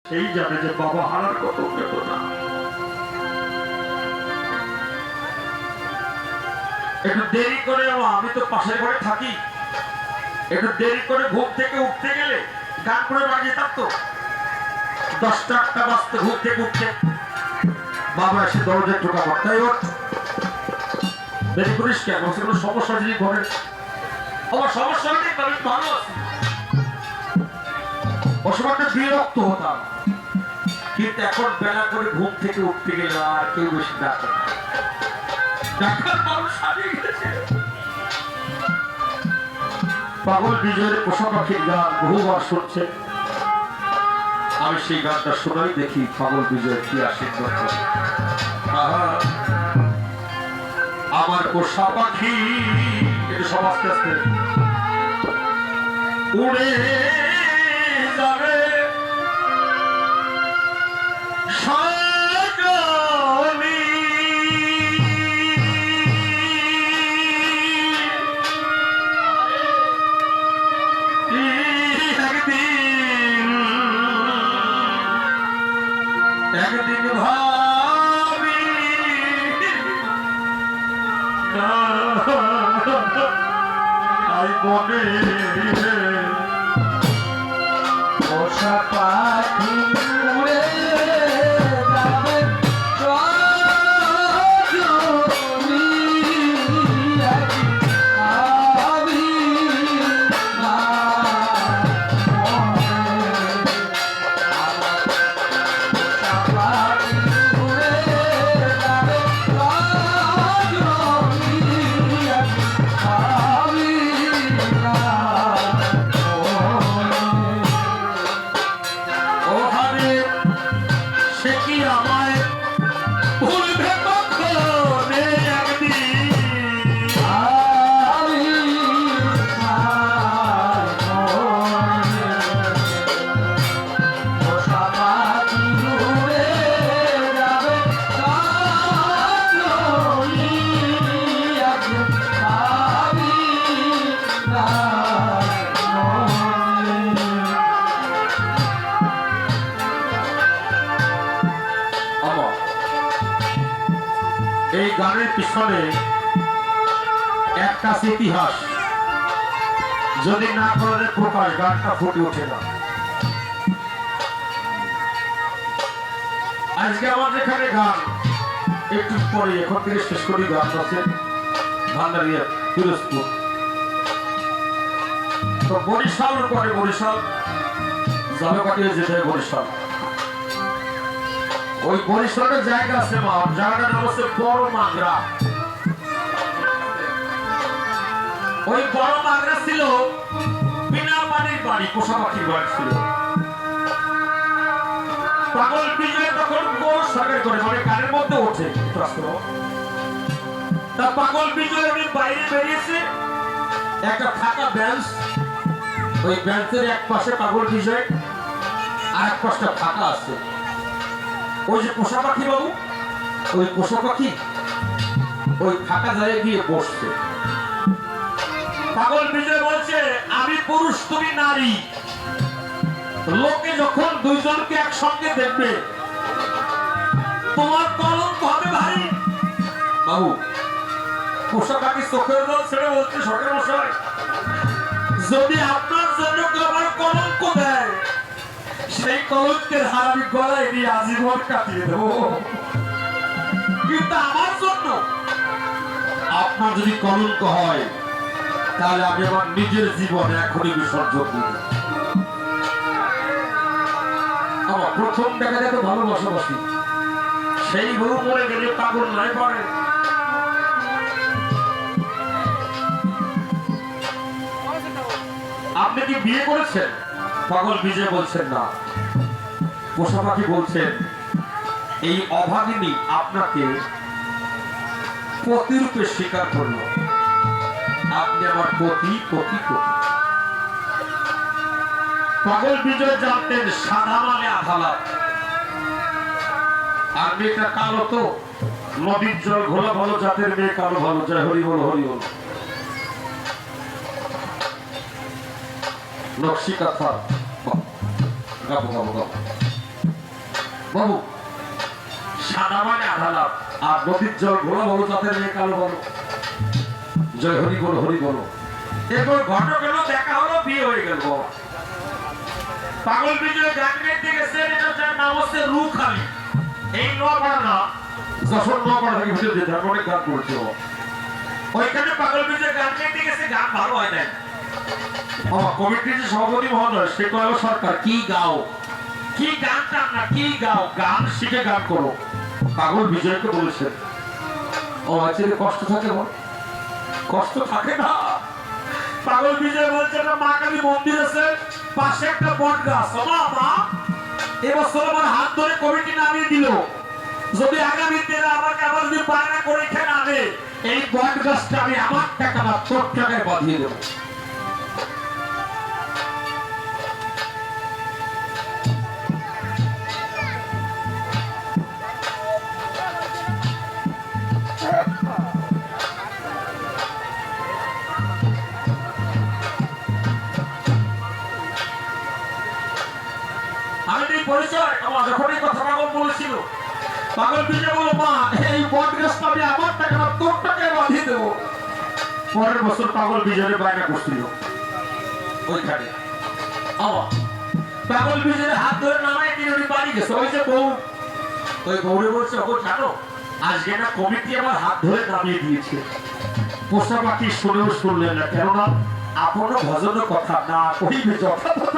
সেই জানে যে বাবা হারার কত বেদনা। একটু দেরি করে আমি তো পাশের ঘরে থাকি, একটু দেরি করে ঘুম থেকে উঠতে গেলে গান করে বাজিয়ে থাকতো। 10টা 8টা বাজতে ঘুম থেকে উঠতে বাবা এসে দরজায় টোকা মারত, তাই ওঠ দেরি করিস কেন? কোনো সমস্যা যদি ঘরে, আমার সমস্যা নেই, আমি ভালো আছি। অসময়টা বিরক্ত হতাম, কিন্তু এখন বেলা করে ঘুম থেকে উঠতে গেলে আর কেউ বেশি ডাকে না। ডাকার মানুষ হারিয়ে গেছে। পাগল বিজয়ের পোষা পাখির গান বহুবার শুনছে, আমি সেই গানটা শোনাই দেখি পাগল বিজয় কি আশীর্বাদ করে। আমার পোষা পাখি এটা সব আস্তে আস্তে উড়ে যাবে সাগরে, একদিন ভাবি আই বনে পোষা পাখি উড়ে যাবে সজনী, আমি না পোষা পাখি উড়ে যাবে সজনী, আমি না ওখানে সে কি আমায় ভুলবে কখনো একদিন? আমি পোষা পাখি উড়ে যাবে সজনী, আমি না আমার এই গানের পিছনে একটা ইতিহাস, যদি না করে প্রকাশ গানটা ফুটে ওঠে না। আজকে আমার যেখানে গান একটু পরে এখন থেকে শেষ করি, গান আছে ভান্ডারিয়া পিরোজপুর, তো বরিশাল পরে বরিশাল জলকাটিয়ে যেতে হয় বরিশাল। ওই বরিশালের জায়গা আছে মা, জায়গাটার নাম হচ্ছে বড় মাগরা। ওই বড় মাগরা ছিল বিনা পানির বাড়ি, পোষা পাখির বাড়ি ছিল। পাগল বিজয় তখন কোন সরকার করে মানে গানের মধ্যে ওঠে, তা পাগল বিজয় উনি বাইরে বেরিয়েছে, একটা ফাঁকা বেঞ্চ, ওই বেঞ্চের এক পাশে পাগল বিজয় আর এক পাশটা ফাঁকা আছে। ওই যে পোষা পাখি বাবু, ওই পোষা পাখি ওই ফাঁকা জায়গায় গিয়ে বসছে। পাগল বিজয় বলছে, আমি পুরুষ তুমি নারী, লোকে যখন দুইজনকে একসঙ্গে দেখবে তোমার কলঙ্ক হবে ভাই। বাবু পোষা পাখি চোখের জল ছেড়ে বলছে, সরকার মশাই যদি আপনার জন্য কেউ আমার কলঙ্ক দেয়, সেই কলঙ্কের হার আমি গলায় নিয়ে আজীবন কাটিয়ে দেবো, কিন্তু আমার জন্য আপনার যদি কলঙ্ক হয় তাহলে আমি আমার নিজের জীবন এখনই বিসর্জন দিব। আমার প্রথম দেখা যেত ভালোবাসাবাসি, সেই বউ মরে গেলে পাগল নাই পারে। আপনি কি বিয়ে করেছেন? পাগল বিজয় বলছেন না। পোষা পাখি বলছেন, এই অভাগিনী আপনাকে পতিরূপে স্বীকার করল, আপনি আমার পতি পতি পতি। পাগল বিজয় জানতেন সাদা মানে আদালত, আর মেয়েটা কালো, তো নদীর জল ঘোলা ভালো জাতের মেয়ে, কালো ভালো যায়। হরি বল হরি বল। নকশি কথা গাবো গাবো গাবো। বাবু সাদা মানে আধা লাভ, আর নদীর জল ঘোলা বলো তাতে মেয়ে কালো বলো। জয় হরি বলো, হরি বলো। এরপর ঘটনা গেল, দেখা হলো, বিয়ে হয়ে গেল। বাবা পাগল বিজয় গান গাইতে গেছে, এটা যার নাম হচ্ছে রুখালি। এই নোয়াপাড়া না, যশোর নোয়াপাড়া থেকে ভিতরে যেতে হবে, অনেক গান করেছে ও। ওইখানে পাগল বিজয় গান গাইতে গেছে, গান ভালো হয় নাই। কমিটির যে সভাপতি মহোদয়, সে কয় সরকার কি গাও, কি গান টান না, কি গাও, গান শিখে গান করো। পাগল বিজয়কে বলেছেন, ও আছে কষ্ট থাকে, বল কষ্ট থাকে না। পাগল বিজয় বলছে একটা মা কালী মন্দির আছে, পাশে একটা বট গাছ। মা এবছর আমার হাত ধরে কমিটি নামিয়ে দিল, যদি আগামী দিনে আমাকে আবার যদি পায়রা করে এখানে আনে, এই বট গাছটা আমি আমার টাকা না তোর টাকায় বাঁধিয়ে দেবো। আমি এই পরিচয় আমার যখন এই কথা পাগল বলেছিল, পাগল বিজয় বলো মা এই বট গাছটা আমি আমার টাকা না তোর টাকায় বাঁধিয়ে দেবো। পরের বছর পাগল বিজয়ের বায়না করছিল ওইখানে। পাগল বিজয়ের হাত ধরে নামায় তিনি উনি বাড়ি গেছে। ওই যে বউ, ওই বউরে বলছে ও জানো আজকে না কমিটি আমার হাত ধরে নামিয়ে দিয়েছে। পোষা পাখি শুনেও শুনলেন না, কেননা আপন ভজনের কথা না কইবে যথাযথ।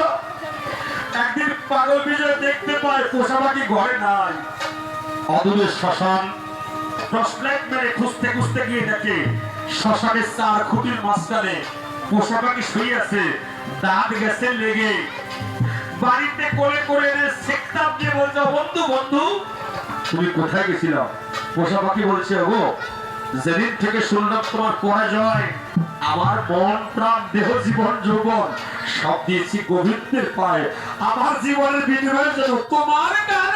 একদিন পাগল বিজয় দেখতে পায় পোষা পাখি ঘরে নাই। অদূরে শ্মশান, টর্চলাইট মেরে খুঁজতে খুঁজতে গিয়ে দেখে শ্মশানের 4 খুঁটির মাঝখানে পোষা পাখি শুয়ে আছে, দাঁত গেছে লেগে। বাড়িতে করে করে এনে সেকতাম দিয়ে বলছে বন্ধু বন্ধু তুমি কোথায় গেছিল? পোষা পাখি বলছে ও যেদিন থেকে শুনলাম তোমার পরাজয়, আমার মন প্রাণ দেহ জীবন যৌবন সব দিয়েছি গোবিন্দের পায়ে। আমার জীবনের বিনিময়ের জন্য তোমার গান